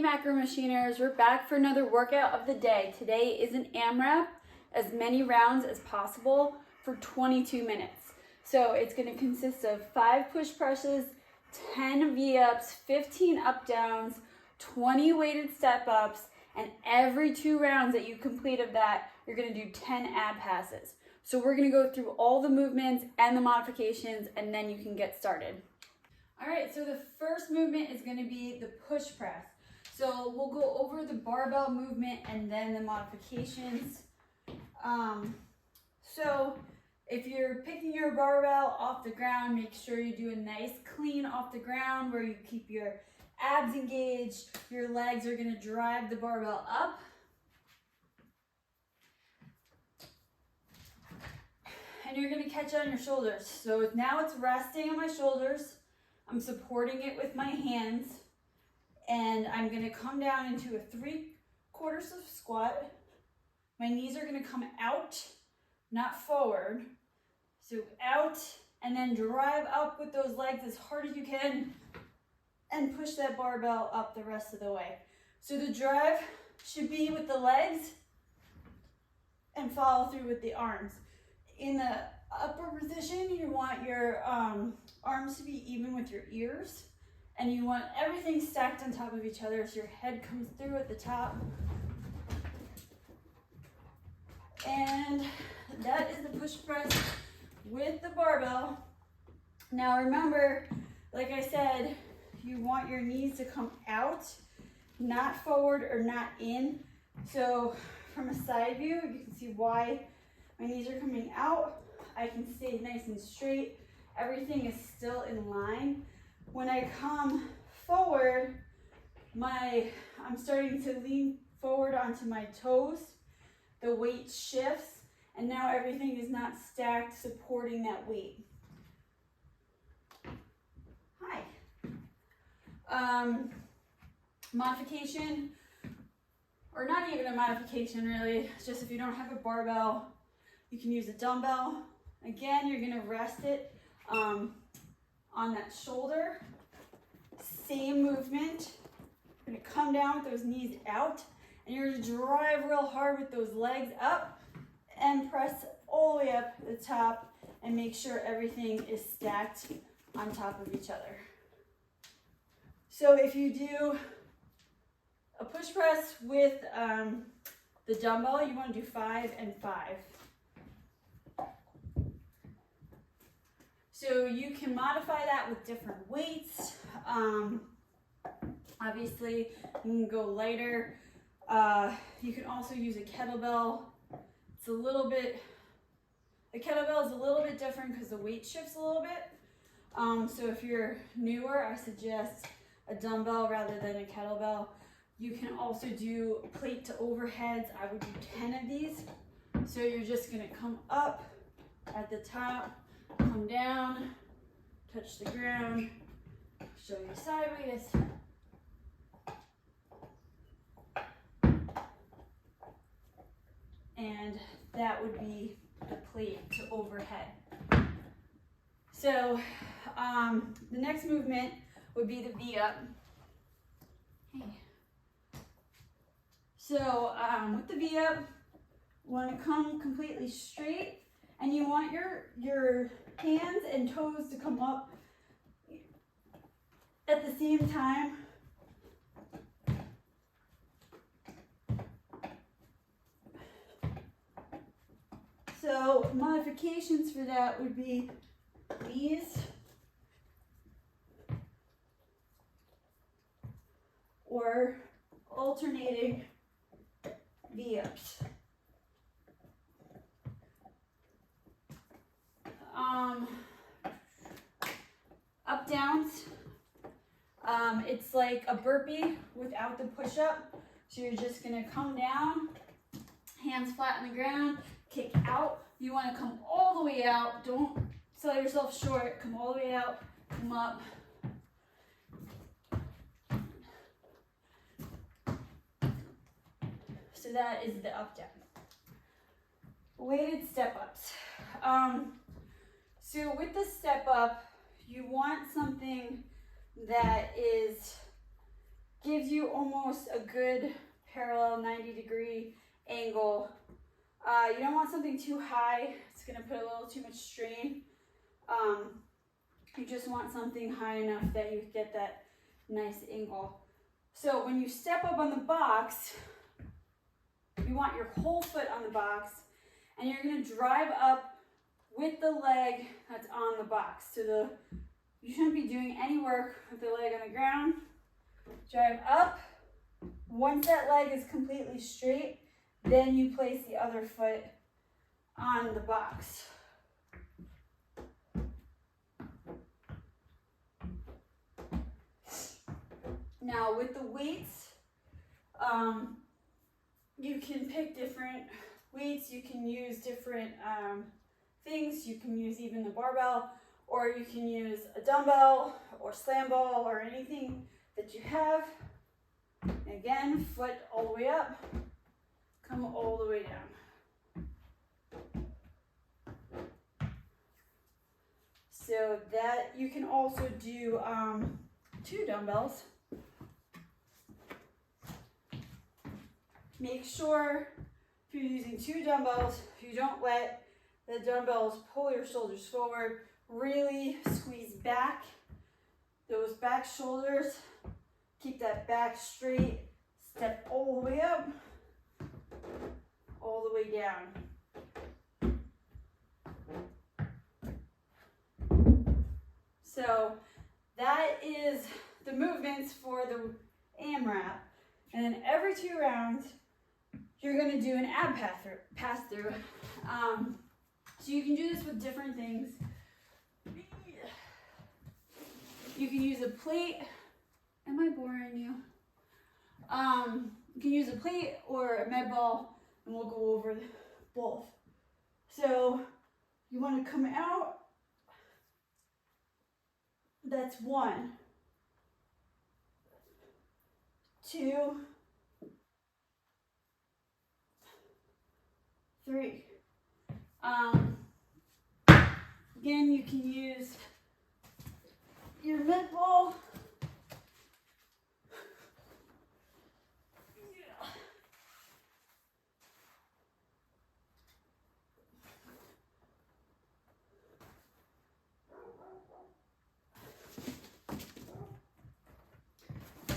Hey macro machiners, we're back for another workout of the day. Today is an AMRAP, as many rounds as possible for 22 minutes. So it's going to consist of 5 push presses, 10 V-ups, 15 up downs, 20 weighted step ups, and every 2 rounds that you complete of that, you're going to do 10 ab passes. So we're going to go through all the movements and the modifications, and then you can get started. All right, so the first movement is going to be the push press. So we'll go over the barbell movement and then the modifications. So if you're picking your barbell off the ground, make sure you do a nice clean off the ground where you keep your abs engaged. Your legs are going to drive the barbell up. And you're going to catch it on your shoulders. So now it's resting on my shoulders. I'm supporting it with my hands. And I'm going to come down into a 3/4 squat. My knees are going to come out, not forward. So out, and then drive up with those legs as hard as you can and push that barbell up the rest of the way. So the drive should be with the legs and follow through with the arms. In the upper position, you want your arms to be even with your ears. And you want everything stacked on top of each other so your head comes through at the top. And that is the push press with the barbell. Now remember, like I said, you want your knees to come out, not forward or not in. So from a side view, you can see why my knees are coming out. I can stay nice and straight. Everything is still in line. When I come forward, I'm starting to lean forward onto my toes. The weight shifts, and now everything is not stacked, supporting that weight. Hi. Modification, or not even a modification really, it's just if you don't have a barbell, you can use a dumbbell. Again, you're gonna rest it on that shoulder. Same movement. You're gonna come down with those knees out, and you're gonna drive real hard with those legs up and press all the way up to the top and make sure everything is stacked on top of each other. So if you do a push press with the dumbbell, you want to do 5 and 5. So you can modify that with different weights. Obviously, you can go lighter. You can also use a kettlebell. The kettlebell is a little bit different because the weight shifts a little bit. So if you're newer, I suggest a dumbbell rather than a kettlebell. You can also do plate to overheads. I would do 10 of these. So you're just gonna come up at the top, come down, touch the ground, show you sideways. And that would be the plate to overhead. So the next movement would be the V-up. Hey. So with the V-up, you want to come completely straight, and you want your hands and toes to come up at the same time. So modifications for that would be these, or alternating V-ups. Up downs, it's like a burpee without the push-up. So you're just gonna come down, hands flat on the ground, kick out. You wanna come all the way out. Don't sell yourself short. Come all the way out, come up. So that is the up down. Weighted step ups. So with the step up, you want something that is gives you almost a good parallel 90-degree angle. You don't want something too high. It's gonna put a little too much strain. You just want something high enough that you get that nice angle. So when you step up on the box, you want your whole foot on the box, and you're gonna drive up with the leg that's on the box. So you shouldn't be doing any work with the leg on the ground. Drive up. Once that leg is completely straight, then you place the other foot on the box. Now with the weights, you can pick different weights. You can use different things. You can use even the barbell, or you can use a dumbbell or slam ball or anything that you have. Again, foot all the way up, come all the way down. So that you can also do 2 dumbbells. Make sure if you're using 2 dumbbells, you don't let the dumbbells pull your shoulders forward. Really squeeze back those back shoulders. Keep that back straight. Step all the way up, all the way down. So that is the movements for the AMRAP. And then every 2 rounds, you're going to do an ab pass through. So you can do this with different things. You can use a plate. Am I boring you? You can use a plate or a med ball, and we'll go over both. So you want to come out. That's 1, 2, 3. Again, you can use your med ball.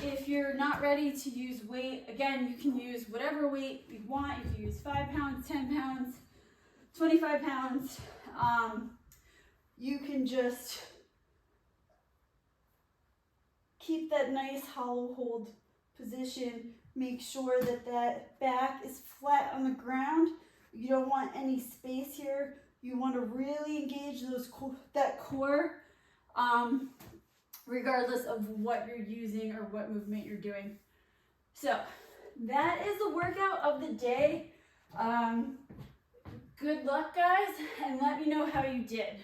If you're not ready to use weight, again, you can use whatever weight you want. You can use 5 pounds, 10 pounds, 25 pounds. You can just keep that nice hollow hold position. Make sure that that back is flat on the ground. You don't want any space here. You want to really engage that core, regardless of what you're using or what movement you're doing. So that is the workout of the day. Good luck, guys, and let me know how you did.